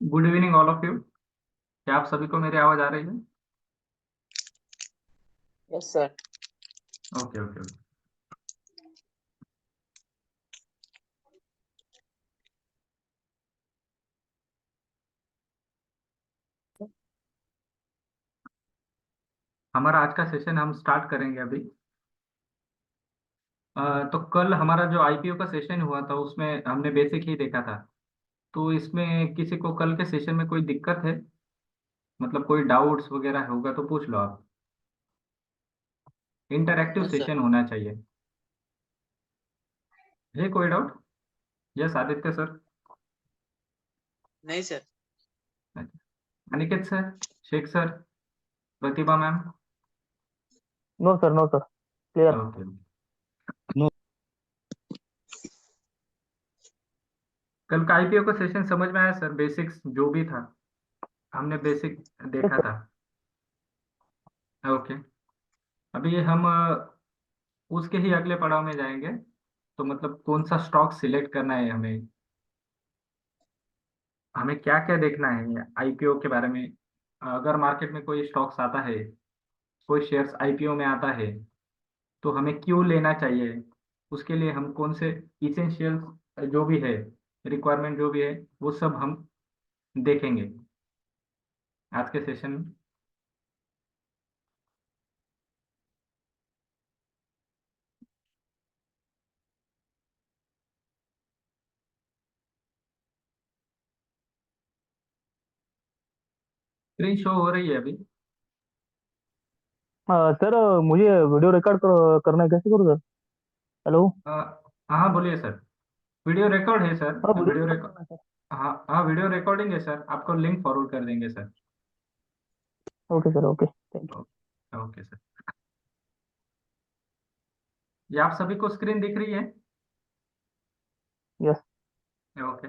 Good evening all of you. क्या आप सभी को मेरी आवाज आ रही है? Yes sir. Okay okay okay. हमारा आज का सेशन हम स्टार्ट करेंगे अभी। तो कल हमारा जो आईपीओ का सेशन हुआ था उसमें हमने बेसिक ही देखा था। तो इसमें किसी को कल के सेशन में कोई दिक्कत है? मतलब कोई डाउट्स वगैरह होगा तो पूछ लो आप। Interactive no sir. सेशन होना चाहिए। है कोई डाउट? Yes Aditya sir. नहीं sir. Aniket sir, Sheikh sir, Pratibha ma'am. No sir, no sir, clear. Okay. No. कल का आईपीओ का सेशन समझ में आया सर? बेसिक्स जो भी था हमने बेसिक यस देखा सर। था। ओके। अभी हम उसके ही अगले पड़ाव में जाएंगे। तो मतलब कौन सा स्टॉक सिलेक्ट करना है हमें, हमें क्या क्या देखना है आईपीओ के बारे में। अगर मार्केट में कोई स्टॉक्स आता है, कोई शेयर्स आईपीओ में आता है, तो हमें क्यों लेना चाहिए। उसके लिए हम कौन से इसेंशियल जो भी है, रिक्वायरमेंट जो भी है, वो सब हम देखेंगे आज के सेशन में। स्क्रीन शो हो रही है अभी? सर, मुझे वीडियो रिकॉर्ड करना है, कैसे करूँ सर? हेलो। हाँ बोलिए सर। वीडियो रिकॉर्ड है सर। हाँ, वीडियो वीडियो रिकॉर्ड रिकॉर्ड। करना है सर। हाँ हाँ, वीडियो रिकॉर्डिंग है सर, आपको लिंक फॉरवर्ड कर देंगे sir. Okay sir, okay, thank okay sir. ये आप सभी को स्क्रीन दिख रही है? यू। यस। ओके।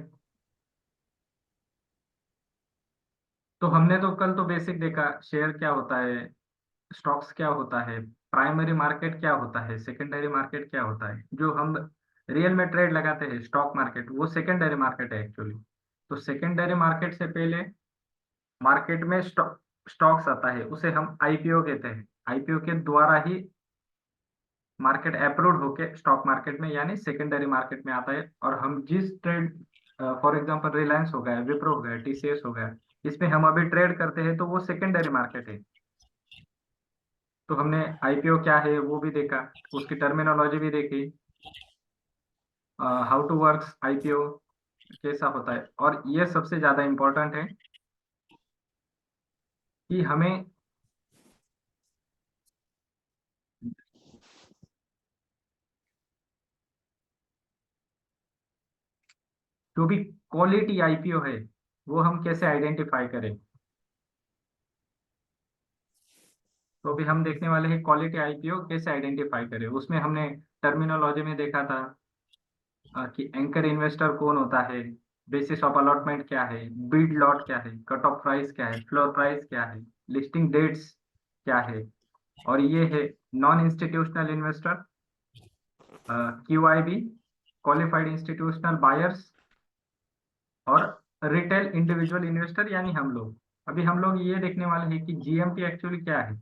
तो हमने तो कल तो बेसिक देखा, शेयर क्या होता है, स्टॉक्स क्या होता है, प्राइमरी मार्केट क्या होता है, सेकेंडरी मार्केट क्या होता है। जो हम रियल में ट्रेड लगाते हैं स्टॉक मार्केट, वो सेकेंडरी मार्केट है एक्चुअली। तो सेकेंडरी मार्केट से पहले मार्केट में स्टॉक्स आता है, उसे हम आईपीओ कहते हैं। आईपीओ के द्वारा ही मार्केट अप्रूव्ड होके स्टॉक मार्केट में यानी सेकेंडरी मार्केट में आता है। और हम जिस ट्रेड, फॉर एग्जांपल रिलायंस हो गया, विप्रो हो गया, टीसीएस हो गया, इसमें हम अभी ट्रेड करते हैं तो वो सेकेंडरी मार्केट है। तो हमने आईपीओ क्या है वो भी देखा, उसकी टर्मिनोलॉजी भी देखी, हाउ टू वर्क्स आईपीओ कैसा होता है। और ये सबसे ज्यादा इम्पोर्टेंट है कि हमें जो भी क्वालिटी आईपीओ है वो हम कैसे आइडेंटिफाई करें। तो अभी हम देखने वाले हैं क्वालिटी आईपीओ कैसे आइडेंटिफाई करें। उसमें हमने टर्मिनोलॉजी में देखा था कि एंकर इन्वेस्टर कौन होता है, बेसिस ऑफ अलॉटमेंट क्या है, बिड लॉट क्या है, कट ऑफ प्राइस क्या है, फ्लोर प्राइस क्या है, लिस्टिंग डेट्स क्या है। और ये है non institutional investor, QIB, qualified institutional buyers, और रिटेल इंडिविजुअल इन्वेस्टर यानी हम लोग। अभी हम लोग ये देखने वाले हैं कि जीएमपी एक्चुअली क्या है,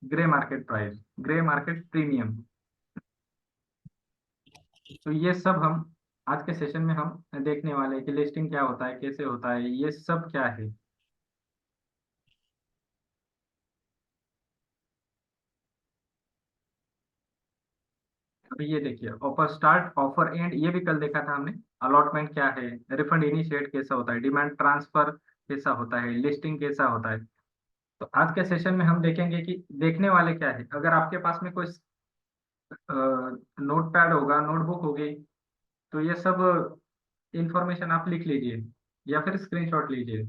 grey market price, grey market premium. तो ये सब हम आज के सेशन में हम देखने वाले हैं कि लिस्टिंग क्या होता है, कैसे होता है, ये सब क्या है। अभी ये देखिए, ऑफर स्टार्ट, ऑफर एंड, ये भी कल देखा था हमने। अलॉटमेंट क्या है, रिफंड इनिशिएट कैसा होता है, डिमांड ट्रांसफर कैसा होता है, लिस्टिंग कैसा होता है। तो आज के सेशन में हम देखेंगे कि देखने वाले क्या है। अगर आपके पास में कोई नोट पैड होगा, नोटबुक होगी, तो ये सब इंफॉर्मेशन आप लिख लीजिए या फिर स्क्रीनशॉट लीजिए।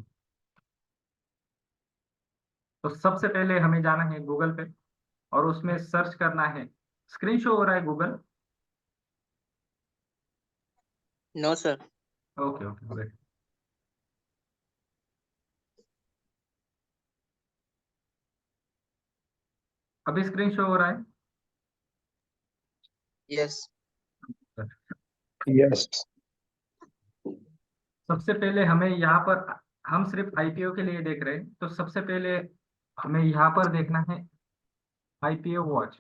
तो सबसे पहले हमें जाना है गूगल पे और उसमें सर्च करना है। स्क्रीन शो हो रहा है Google? No sir. Okay okay wait. अभी स्क्रीन शो हो रहा है? यस। यस। सबसे पहले हमें यहाँ पर हम सिर्फ आईपीओ के लिए देख रहे हैं, तो सबसे पहले हमें यहाँ पर देखना है IPO watch.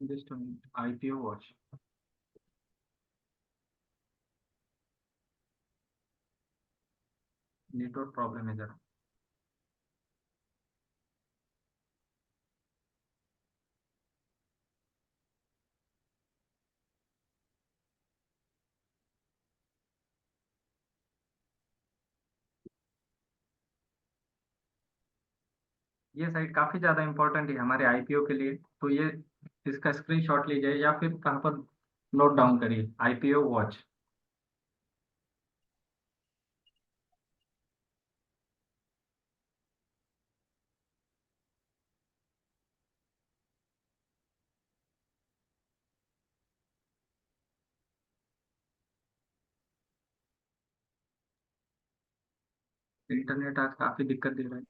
Just IPO watch. Network problem है जरा। ये साइट काफी ज्यादा इंपॉर्टेंट है हमारे आईपीओ के लिए, तो ये इसका स्क्रीनशॉट लीजिए या फिर कहाँ पर नोट डाउन करिए, आईपीओ वॉच। इंटरनेट आज काफी दिक्कत दे रहा है।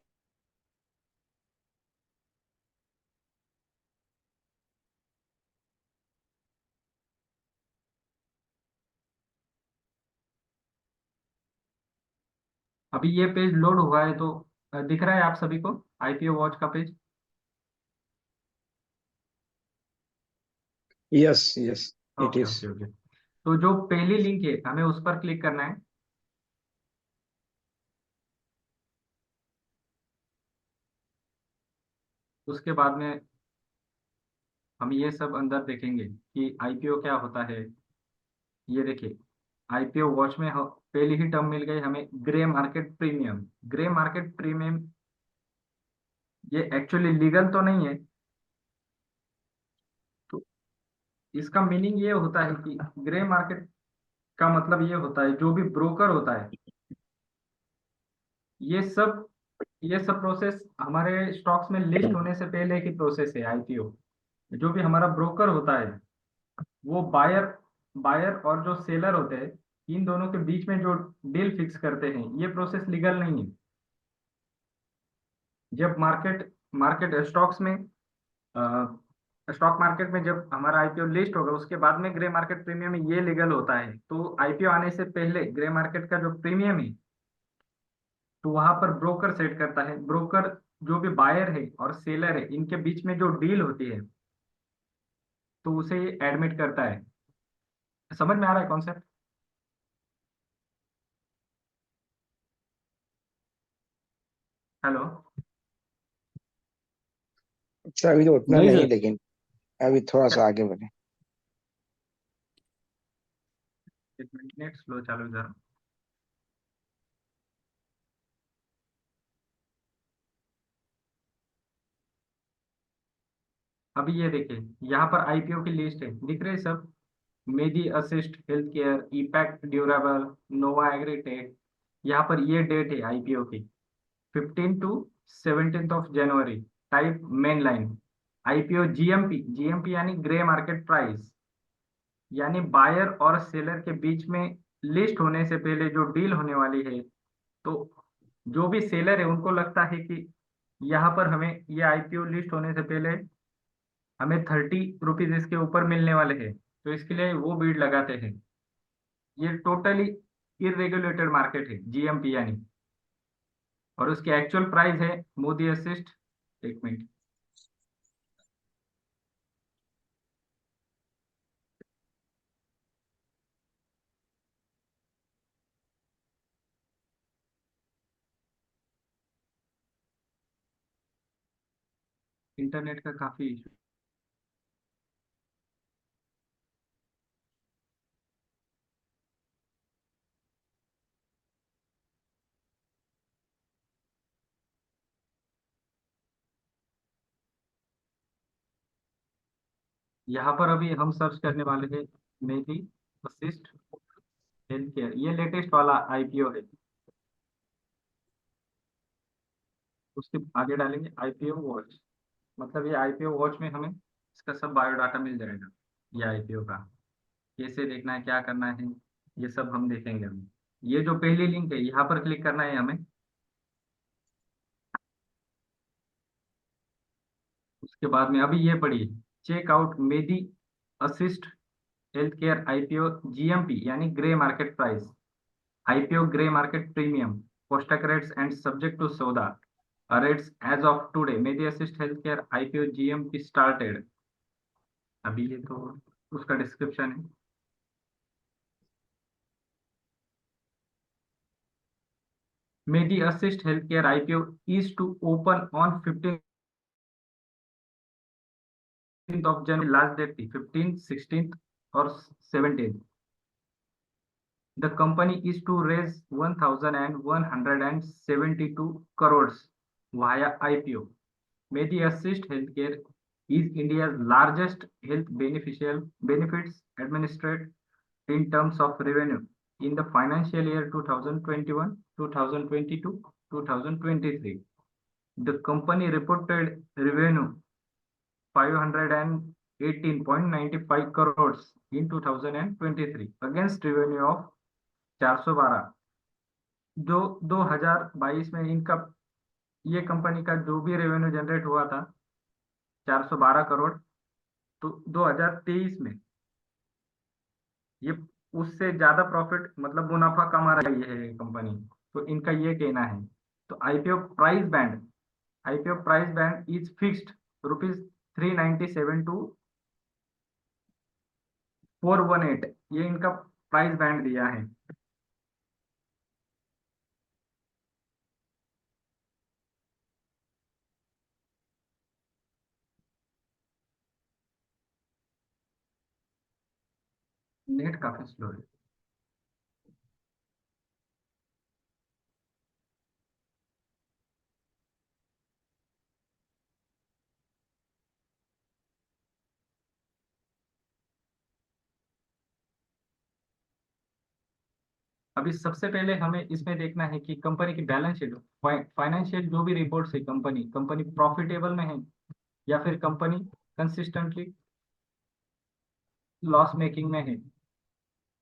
अभी ये पेज लोड हुआ है, तो दिख रहा है आप सभी को आईपीओ वॉच का page? Yes, yes, it okay is. Okay okay. तो जो पहली लिंक है हमें उस पर क्लिक करना है। उसके बाद में हम ये सब अंदर देखेंगे कि आईपीओ क्या होता है। ये देखिए, आईपीओ वॉच में पहली ही टर्म मिल गई हमें, grey market premium. Grey market premium ये एक्चुअली लीगल तो नहीं है। तो इसका मीनिंग ये होता है कि ग्रे मार्केट का मतलब ये होता है जो भी ब्रोकर होता है, ये सब ये सब प्रोसेस हमारे स्टॉक्स में लिस्ट होने से पहले की प्रोसेस है आईपीओ। जो भी हमारा ब्रोकर होता है वो बायर बायर और जो सेलर होते हैं, इन दोनों के बीच में जो डील फिक्स करते हैं, ये प्रोसेस लीगल नहीं है। जब मार्केट मार्केट स्टॉक्स में स्टॉक मार्केट में जब हमारा आईपीओ लिस्ट होगा, उसके बाद में ग्रे मार्केट प्रीमियम ये लीगल होता है। तो आईपीओ आने से पहले ग्रे मार्केट का जो प्रीमियम है, तो वहां पर ब्रोकर सेट करता है। ब्रोकर जो भी बायर है और सेलर है, इनके बीच में जो डील होती है, तो उसे एडमिट करता है। समझ में आ रहा है कॉन्सेप्ट? हेलो? अच्छा अभी तो उतना नहीं नहीं, सर। लेकिन अभी थोड़ा सा आगे बढ़े। एक मिनट, नेट स्लो चालू है जरा। अभी ये देखिए, यहाँ पर आईपीओ की लिस्ट है, दिख रहे हैं सब? Medi Assist Health Care, Epack Durable, Nova Agritech. यहाँ पर ये डेट है आईपीओ की, 15 to 17 January. Type main line. IPO GMP, GMP यानी ग्रे मार्केट प्राइस, यानी बायर और सेलर के बीच में लिस्ट होने से पहले जो डील होने वाली है। तो जो भी सेलर है उनको लगता है कि यहाँ पर हमें ये आईपीओ लिस्ट होने से पहले हमें 30 रुपीज इसके ऊपर मिलने वाले हैं, तो इसके लिए वो बीड लगाते हैं। ये टोटली इरेगुलेटेड मार्केट है जीएमपी यानी। और उसकी एक्चुअल प्राइस है मोदी असिस्ट। एक मिनट, इंटरनेट का काफी इशू। यहाँ पर अभी हम सर्च करने वाले हैं मेडी असिस्ट हेल्थ केयर, ये लेटेस्ट वाला आईपीओ है। उसके आगे डालेंगे आईपीओ वॉच, मतलब ये आईपीओ वॉच में हमें इसका सब बायोडाटा मिल जाएगा। ये आईपीओ का कैसे देखना है, क्या करना है, ये सब हम देखेंगे हम। ये जो पहली लिंक है यहाँ पर क्लिक करना है हमें। उसके बाद में अभी ये पढ़िए, check out Medi Assist Health Care IPO GMP यानी grey market price, IPO grey market premium, Kostak rates and subject to SODA rates as of today. Medi Assist Healthcare IPO GMP started. अभी ये तो उसका description है। Medi Assist Healthcare IPO is to open on 15th of January, last date 15th, 16th और 17th. The company is to raise 1,172 crores via IPO. Medi Assist Healthcare is India's largest health benefits administrator in terms of revenue in the financial year 2021, 2022, 2023. The company reported revenue 518.95 crores in 2023 against revenue of 412। जो 2022 में इनका ये company का जो भी revenue generate हुआ था 412 करोड़, तो 2023 में ये उससे ज्यादा प्रॉफिट मतलब मुनाफा कमा रही है कंपनी, तो इनका ये कहना है। तो IPO price band is fixed ₹397 to 418, ये इनका प्राइस बैंड दिया है। नेट काफी स्लो है। अभी सबसे पहले हमें इसमें देखना है कि कंपनी की बैलेंस शीट, फाइनेंशियल जो भी रिपोर्ट्स है कंपनी प्रॉफिटेबल में है या फिर कंपनी कंसिस्टेंटली लॉस मेकिंग में है,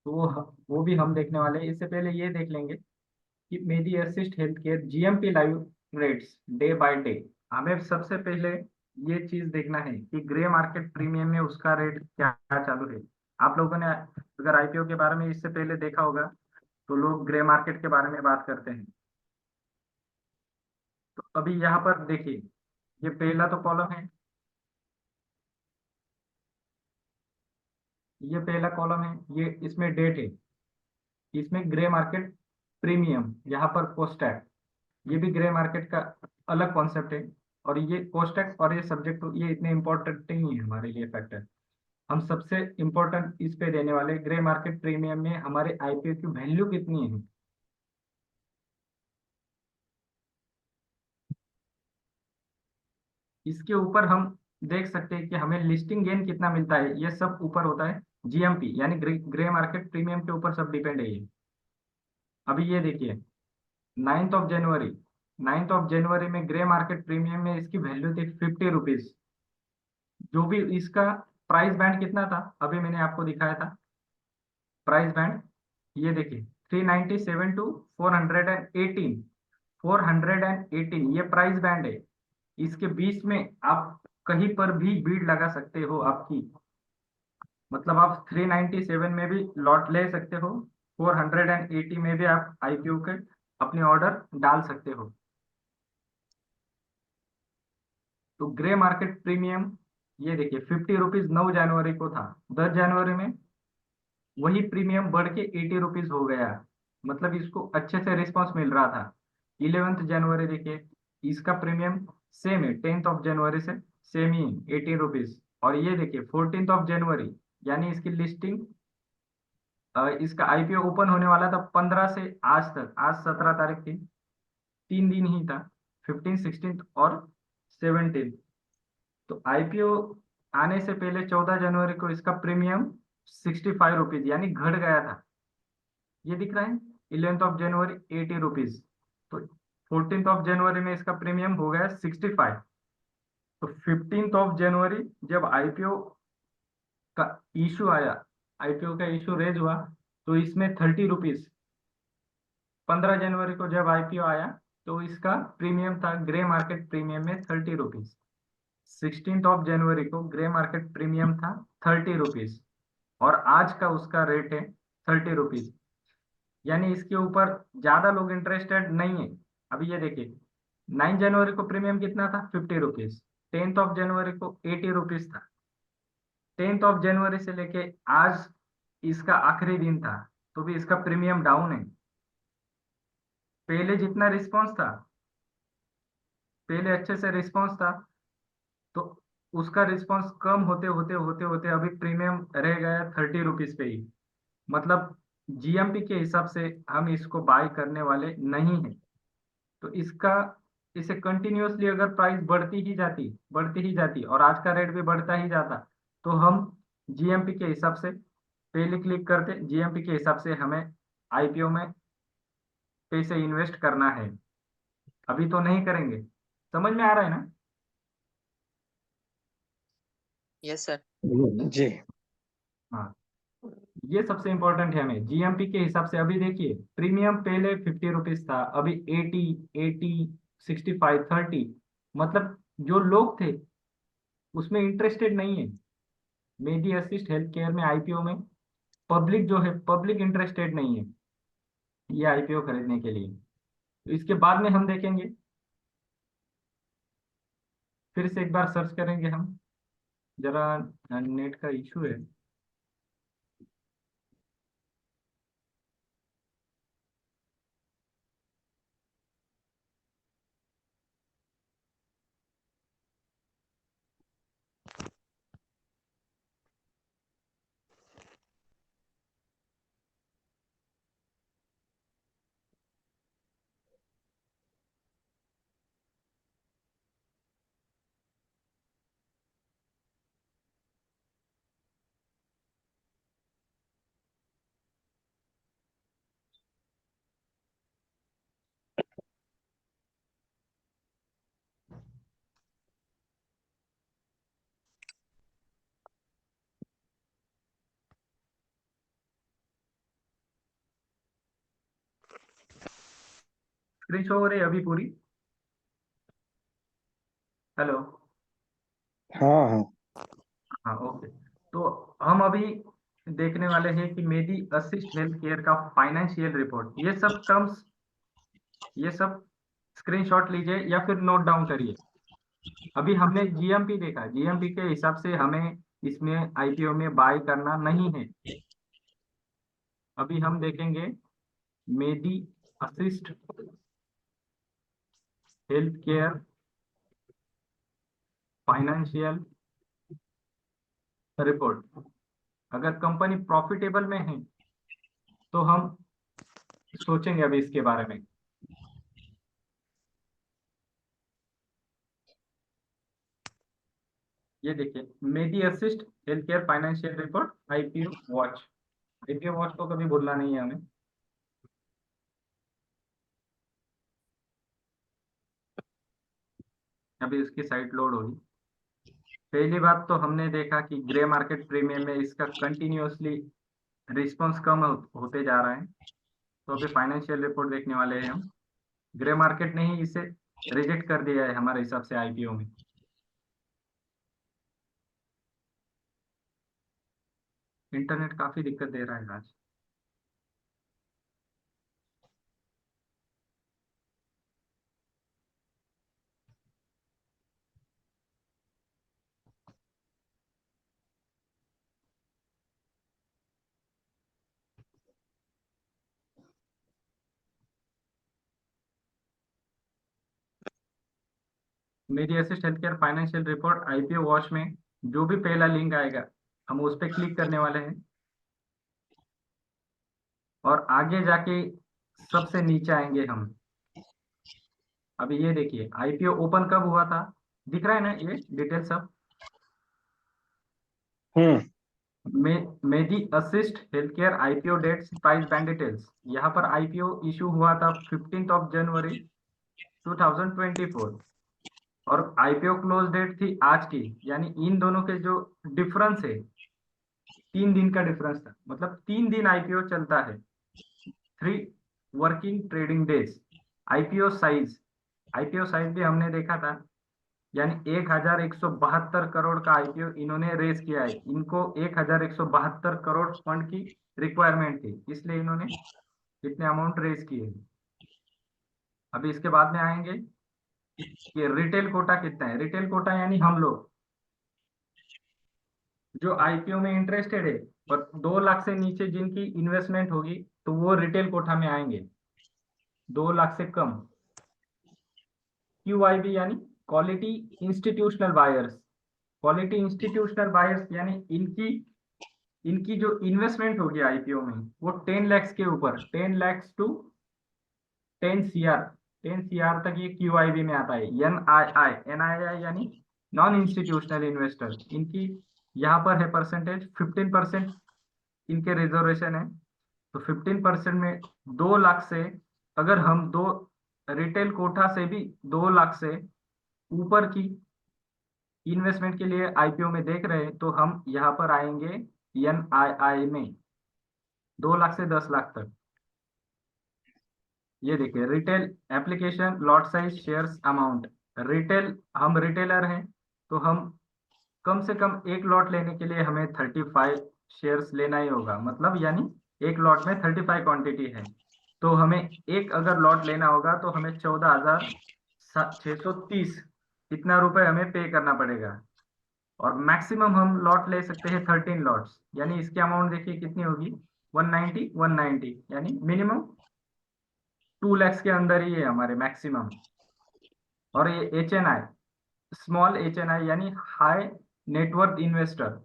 तो वो भी हम देखने वाले हैं। इससे पहले ये देख लेंगे कि Medi Assist Health Care GMP live rates day by day. हमें सबसे पहले ये चीज देखना है कि ग्रे मार्केट प्रीमियम में उसका रेट क्या चालू है। आप लोगों ने अगर आईपीओ के बारे में इससे पहले देखा होगा तो लोग ग्रे मार्केट के बारे में बात करते हैं। तो अभी यहाँ पर देखिए, ये पहला तो कॉलम है, ये पहला कॉलम है, ये इसमें डेट है, इसमें ग्रे मार्केट प्रीमियम, यहाँ पर कोस्टैक, ये भी ग्रे मार्केट का अलग कॉन्सेप्ट है। और ये कोस्टैक और ये सब्जेक्ट ये इतने इंपॉर्टेंट नहीं है हमारे लिए फैक्टर। हम सबसे इंपॉर्टेंट इस पे देने वाले ग्रे मार्केट प्रीमियम में हमारे आईपीओ की वैल्यू कितनी है। इसके ऊपर हम देख सकते हैं कि हमें लिस्टिंग गेन कितना मिलता है, ये सब ऊपर होता है जीएमपी यानी ग्रे मार्केट प्रीमियम के ऊपर सब डिपेंड है ये। अभी ये देखिए 9th of January में ग्रे मार्केट प्रीमियम में इसकी वैल्यू थी ₹50। जो भी इसका प्राइस बैंड कितना था अभी मैंने आपको दिखाया था प्राइस बैंड, ये देखिए 397 to 418, 418 ये प्राइस बैंड है। इसके बीच में आप कहीं पर भी बीड लगा सकते हो आपकी, मतलब आप 397 में भी लॉट ले सकते हो, 480 में भी आप आईपीओ के अपने ऑर्डर डाल सकते हो। तो ग्रे मार्केट प्रीमियम ये देखिए ₹50 9 जनवरी को था, 10 जनवरी में वही प्रीमियम बढ़ के ₹80 हो गया, मतलब इसको अच्छे से रिस्पॉन्स मिल रहा था। 11th जनवरी देखिए इसका प्रीमियम सेम है, 10th of January से सेम ही ₹80। और ये देखिए 14th of January यानी इसकी लिस्टिंग, इसका आईपीओ ओपन होने वाला था 15 से आज तक, आज 17 तारीख थी, 3 दिन ही था, 15, 16 और 17। तो आईपीओ आने से पहले 14 जनवरी को इसका प्रीमियम ₹65 यानी घट गया था, ये दिख रहा है। 11th of January ₹80, तो 14th of January में इसका प्रीमियम हो गया 65। तो 15th of January जब आईपीओ का इशू आया, आईपीओ का इशू रेज हुआ, तो इसमें ₹30। 15 जनवरी को जब आईपीओ आया तो इसका प्रीमियम था ग्रे मार्केट प्रीमियम में ₹30। 16 जनवरी को ग्रे मार्केट प्रीमियम था 30 रुपीज और आज का उसका रेट है 30 रुपीज। यानी इसके ऊपर ज्यादा लोग इंटरेस्टेड नहीं है। अभी ये देखिए 9 जनवरी को प्रीमियम कितना था 50 रुपीज, 10 जनवरी को 80 रुपीज था, 10 जनवरी से लेके आज इसका आखिरी दिन था तो भी इसका प्रीमियम डाउन है। पहले जितना रिस्पॉन्स था, पहले अच्छे से रिस्पॉन्स था, तो उसका रिस्पॉन्स कम होते होते होते होते अभी प्रीमियम रह गया 30 रुपीज पे ही। मतलब जीएमपी के हिसाब से हम इसको बाय करने वाले नहीं है। तो इसका इसे कंटिन्यूअसली अगर प्राइस बढ़ती ही जाती और आज का रेट भी बढ़ता ही जाता तो हम जीएमपी के हिसाब से पहले क्लिक करते, जीएमपी के हिसाब से हमें आईपीओ में पैसे इन्वेस्ट करना है। अभी तो नहीं करेंगे। समझ में आ रहा है ना? Yes sir. जी हाँ, ये सबसे इम्पोर्टेंट है। हमें जीएमपी के हिसाब से अभी देखिए प्रीमियम पहले 50 रुपीज था, अभी 80, 80, 65, 30। मतलब जो लोग थे उसमें इंटरेस्टेड नहीं है। मेडी असिस्ट हेल्थ केयर में आईपीओ में पब्लिक जो है, पब्लिक इंटरेस्टेड नहीं है ये आईपीओ खरीदने के लिए। तो इसके बाद में हम देखेंगे, फिर से एक बार सर्च करेंगे हम। जरा नेट का इशू है। स्क्रीन शो हो रही है अभी पूरी? हेलो? हाँ हाँ हाँ, ओके। तो हम अभी देखने वाले हैं कि मेडी असिस्ट हेल्थ केयर का फाइनेंशियल रिपोर्ट। ये सब टर्म्स, ये सब स्क्रीनशॉट लीजिए या फिर नोट डाउन करिए। अभी हमने जीएमपी देखा, जीएमपी के हिसाब से हमें इसमें आईपीओ में बाय करना नहीं है। अभी हम देखेंगे Medi Assist Health Care financial report. अगर कंपनी प्रॉफिटेबल में है तो हम सोचेंगे अभी इसके बारे में। ये देखिए Medi Assist Health Care financial report IPO watch. IPO watch को कभी भूलना नहीं है हमें। अभी इसकी साइट लोड होगी। पहली बात तो हमने देखा कि ग्रे मार्केट प्रीमियम में इसका कंटिन्यूअसली रिस्पॉन्स कम होते जा रहा है। तो अभी फाइनेंशियल रिपोर्ट देखने वाले हैं हम। ग्रे मार्केट ने ही इसे रिजेक्ट कर दिया है हमारे हिसाब से आईपीओ में। इंटरनेट काफी दिक्कत दे रहा है आज। मेरी assist Health Care financial report IPO watch में जो भी पहला लिंक आएगा हम उस पर क्लिक करने वाले हैं और आगे जाके सबसे नीचे आएंगे हम। अभी ये देखिए आईपीओ ओपन कब हुआ था, दिख रहा है ना ये डिटेल सब। Medi Assist Health Care IPO dates price band details. यहाँ पर आईपीओ इशू हुआ था 15 जनवरी 2024 और आईपीओ क्लोज डेट थी आज की। यानी इन दोनों के जो डिफरेंस है 3 दिन का डिफरेंस था। मतलब 3 दिन आईपीओ चलता है, 3 working trading days. IPO size, IPO size भी हमने देखा था यानी 1172 करोड़ का आईपीओ इन्होंने रेज किया है। इनको 1172 करोड़ फंड की रिक्वायरमेंट थी, इसलिए इन्होंने इतने अमाउंट रेज किए। अभी इसके बाद में आएंगे कि रिटेल कोटा कितना है। रिटेल कोटा यानी हम लोग जो आईपीओ में इंटरेस्टेड है और 2 लाख से नीचे जिनकी इन्वेस्टमेंट होगी तो वो रिटेल कोटा में आएंगे। 2 लाख से कम क्यूआईबी यानी quality institutional buyers. Quality institutional buyers यानी इनकी इनकी जो इन्वेस्टमेंट होगी आईपीओ में वो 10 लाख के ऊपर, 10 लाख टू 10 सीआर, 10 सीआर तक ये क्यूआईबी में आता है। एनआईआई यानी नॉन इंस्टीट्यूशनल इन्वेस्टर, इनकी यहाँ पर है परसेंटेज 15% इनके रिजर्वेशन है। तो 15% में 2 लाख से, अगर हम दो रिटेल कोटा से भी 2 लाख से ऊपर की इन्वेस्टमेंट के लिए आईपीओ में देख रहे हैं तो हम यहाँ पर आएंगे एनआईआई में 2 लाख से 10 लाख तक। ये देखिए retail application lot size shares amount. Retail, हम रिटेलर हैं तो हम कम से कम एक लॉट लेने के लिए हमें 35 शेयर्स लेना ही होगा, मतलब यानी एक लॉट में 35 क्वांटिटी है तो हमें एक अगर लॉट लेना होगा तो हमें 14,630 इतना रुपए हमें पे करना पड़ेगा। और मैक्सिमम हम लॉट ले सकते हैं 13 लॉट्स, यानी इसकी अमाउंट देखिए कितनी होगी 190 यानी मिनिमम 2 lakhs के अंदर ही है हमारे मैक्सिमम। और ये HNI स्मॉल HNI यानी हाई नेटवर्थ इन्वेस्टर,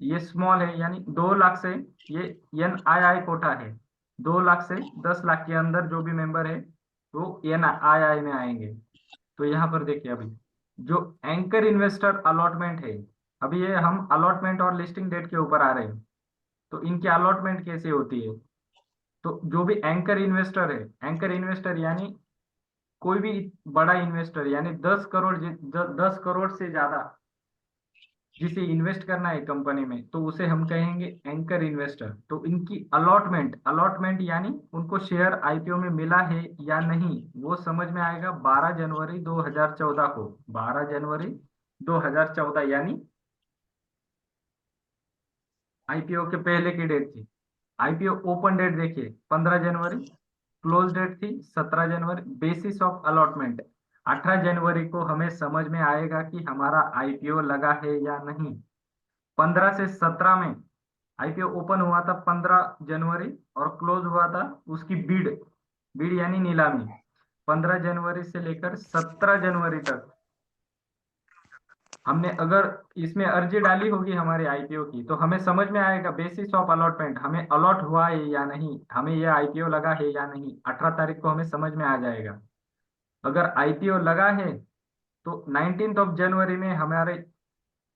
ये स्मॉल है यानी 2 लाख से, ये एनआईआई कोटा है, 2 लाख से 10 लाख के अंदर जो भी मेंबर है वो एनआईआई में आएंगे। तो यहाँ पर देखिए अभी जो एंकर इन्वेस्टर अलॉटमेंट है, अभी ये हम अलॉटमेंट और लिस्टिंग डेट के ऊपर आ रहे हैं। तो इनकी अलॉटमेंट कैसे होती है, तो जो भी एंकर इन्वेस्टर है, एंकर इन्वेस्टर यानी कोई भी बड़ा इन्वेस्टर यानी 10 करोड़ से ज्यादा जिसे इन्वेस्ट करना है कंपनी में तो उसे हम कहेंगे एंकर इन्वेस्टर। तो इनकी अलॉटमेंट, अलॉटमेंट यानी उनको शेयर आईपीओ में मिला है या नहीं वो समझ में आएगा 12 जनवरी 2014 को। 12 जनवरी 2014 यानी आईपीओ के पहले की डेट थी। आईपीओ ओपन डेट देखिए 15 जनवरी, क्लोज डेट थी 17 जनवरी, बेसिस ऑफ अलॉटमेंट 18 जनवरी को हमें समझ में आएगा कि हमारा आईपीओ लगा है या नहीं। 15 से 17 में आईपीओ ओपन हुआ था 15 जनवरी और क्लोज हुआ था उसकी बिड, बिड यानी नीलामी 15 जनवरी से लेकर 17 जनवरी तक। हमने अगर इसमें अर्जी डाली होगी हमारे आईपीओ की तो हमें समझ में आएगा बेसिस ऑफ अलॉटमेंट हमें अलॉट हुआ है या नहीं, हमें यह आईपीओ लगा है या नहीं, 18 तारीख को हमें समझ में आ जाएगा। अगर आईपीओ लगा है तो 19 ऑफ जनवरी में हमारे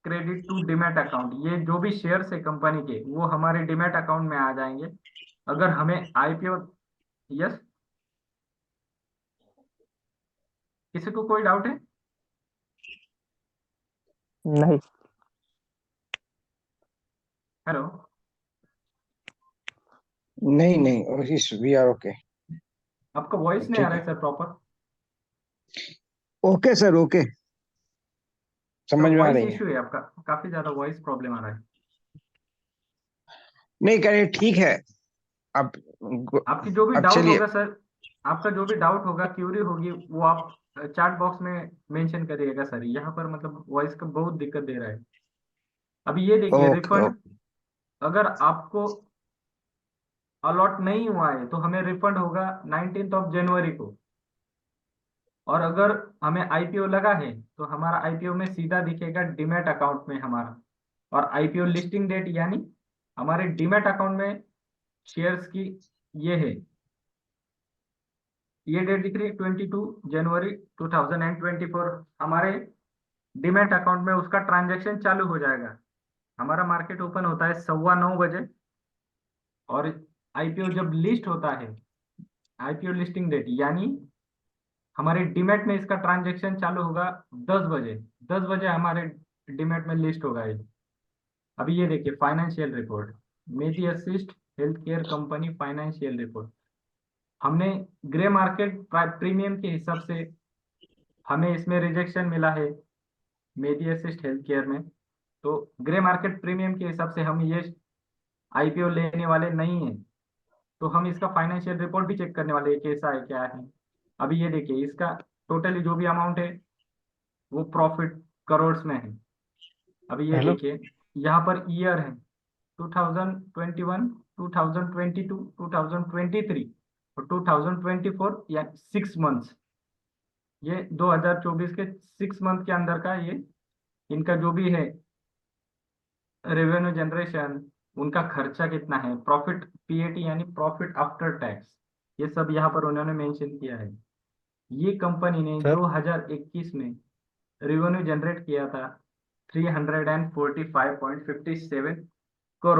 क्रेडिट टू डिमैट अकाउंट, ये जो भी शेयर्स है कंपनी के वो हमारे डिमैट अकाउंट में आ जाएंगे। अगर हमें आईपीओ, यस, किसी को कोई डाउट है? नहीं। हेलो, नहीं नहीं, वी आर ओके। आपका वॉइस नहीं आ ठीक रहा है, है sir proper. Okay sir, okay, sir समझ में आ वॉइस रही है। इशू है आपका, काफी ज्यादा वॉइस प्रॉब्लम आ रहा है। नहीं कह रहे, ठीक है। अब आपकी जो भी अब डाउट चलिए। होगा सर, आपका जो भी डाउट होगा, क्यूरी होगी, वो आप चैट बॉक्स में मेंशन करिएगा सर। यहाँ पर मतलब वॉइस का बहुत दिक्कत दे रहा है। अभी ये देखिए ओके रिफंड, ओके। अगर आपको अलॉट नहीं हुआ है तो हमें रिफंड होगा 19 ऑफ जनवरी को। और अगर हमें आईपीओ लगा है तो हमारा आईपीओ में सीधा दिखेगा डीमैट अकाउंट में हमारा। और आईपीओ लिस्टिंग डेट यानी हमारे डीमैट अकाउंट में शेयर्स की ये है, ये डेट दिख रही है 22 जनवरी 2024। हमारे डीमैट अकाउंट में उसका ट्रांजैक्शन चालू हो जाएगा। हमारा मार्केट ओपन होता है 9:15 बजे और आईपीओ जब लिस्ट होता है, आईपीओ लिस्टिंग डेट यानी हमारे डीमैट में इसका ट्रांजैक्शन चालू होगा 10 बजे। 10 बजे हमारे डीमैट में लिस्ट होगा ये। अभी ये देखिए financial report, Medi Assist Health Care company financial report. हमने ग्रे मार्केट प्रीमियम के हिसाब से हमें इसमें रिजेक्शन मिला है मेडी असिस्ट हेल्थ केयर में। तो ग्रे मार्केट प्रीमियम के हिसाब से हम ये आईपीओ लेने वाले नहीं है। तो हम इसका फाइनेंशियल रिपोर्ट भी चेक करने वाले हैं कैसा है क्या है। अभी ये देखिए इसका टोटली जो भी अमाउंट है वो प्रॉफिट करोड़ में है। अभी ये हेलो। देखिए यहाँ पर ईयर है 2021, 2022, 2023 और 2024 या 6 मंथ्स। ये 2024 के 6 मंथ के अंदर का ये इनका जो भी है रेवेन्यू जनरेशन, उनका खर्चा कितना है, प्रॉफिट पीएटी यानी प्रॉफिट आफ्टर टैक्स, ये सब यहाँ पर उन्होंने मेंशन किया है। ये कंपनी ने सर 2021 में रेवेन्यू जनरेट किया था 345.57